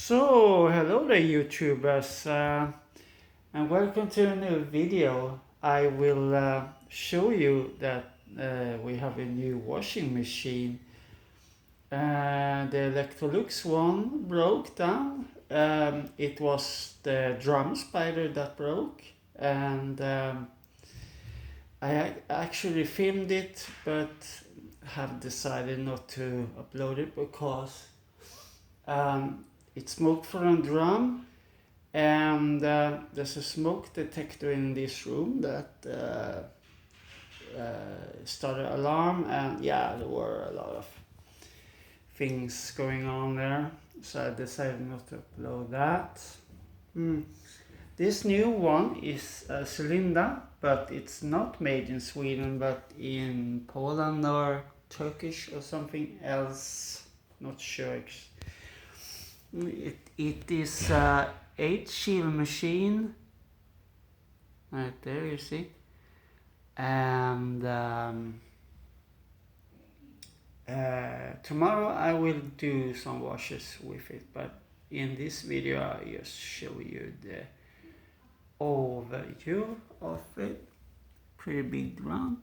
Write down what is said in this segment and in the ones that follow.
So, hello there, YouTubers, and welcome to a new video. I will show you that we have a new washing machine. The Electrolux one broke down. It was the drum spider that broke, and I actually filmed it, but have decided not to upload it because um, it smoked from a drum. And there's a smoke detector in this room that started alarm, and yeah, there were a lot of things going on there, so I decided not to upload that. This new one is a cylinder, but it's not made in Sweden, but in Poland or Turkish or something else. Not sure. It is a 8 shield machine. Right there, you see. And tomorrow I will do some washes with it, but in this video I just show you the overview of it. Pretty big drum.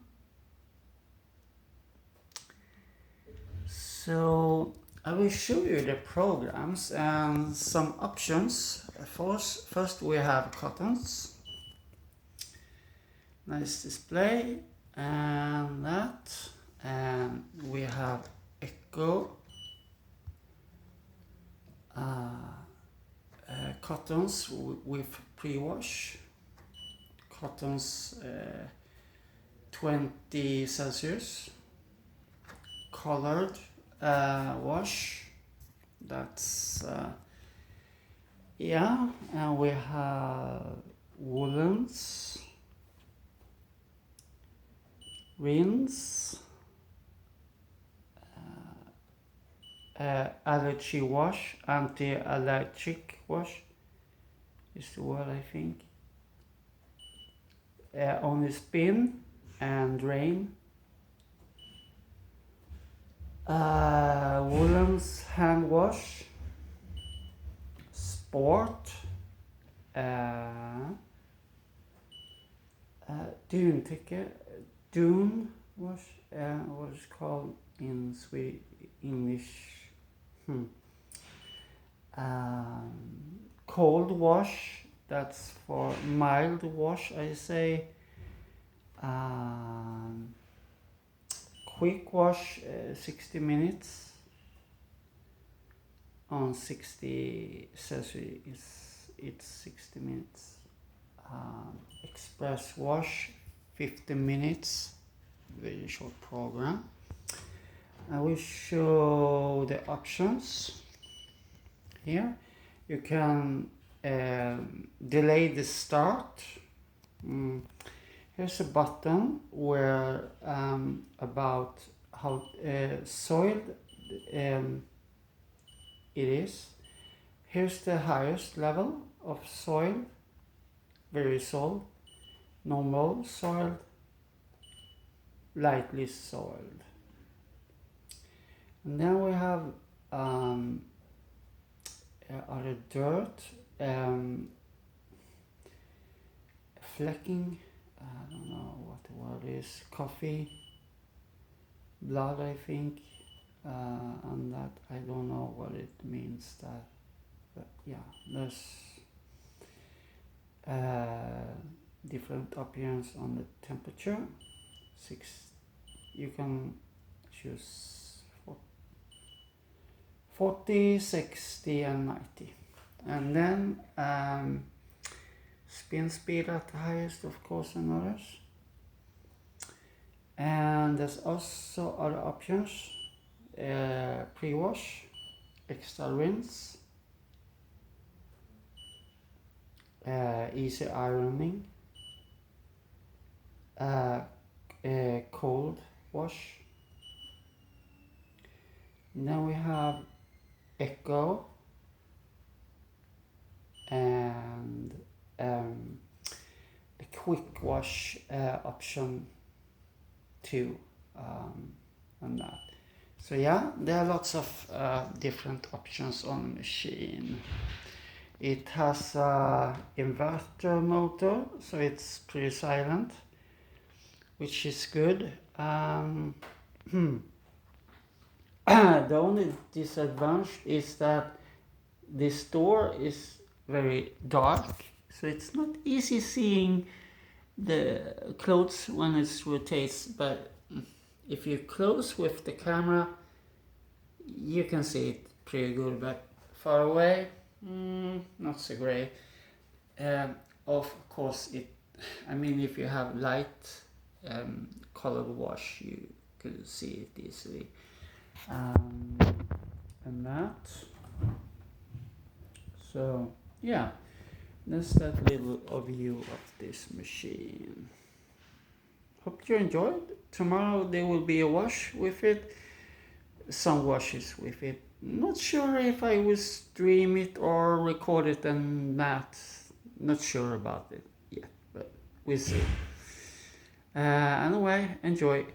So I will show you the programs and some options. First we have cottons. Nice display, and that, and we have Echo cottons with pre-wash, cottons 20 Celsius, colored wash, that's yeah, and we have woolens, rinse, allergy wash, anti-allergic wash is the word, I think. Only spin and drain. Woolens hand wash, sport, dune ticket, dune wash, what is called in English? Cold wash, that's for mild wash, I say. Quick wash, 60 minutes on 60 Celsius, it's 60 minutes. Express wash, 15 minutes, very short program. I will show the options here. You can delay the start. Here's a button where about how soiled it is. Here's the highest level of soil: very soiled, normal soiled, lightly soiled. And then we have other dirt, flecking, I don't know what the word is, coffee, blood, I think, and that I don't know what it means, that, but yeah, there's different appearance on the temperature. You can choose 40, 60 and 90, and then spin speed at the highest, of course, and others. And there's also other options: pre-wash, extra rinse, easy ironing, cold wash. Then we have Echo and a quick wash option too, and that. So yeah, there are lots of different options on the machine. It has a inverter motor, so it's pretty silent, which is good. The only disadvantage is that this door is very dark, so it's not easy seeing the clothes when it rotates, but if you close with the camera you can see it pretty good, but far away not so great. Of course if you have light color wash you could see it easily. And that, so yeah, that's that little overview of this machine. Hope you enjoyed. Tomorrow there will be a wash with it, some washes with it. Not sure if I will stream it or record it and that. Not sure about it yet, but we'll see. Anyway, enjoy.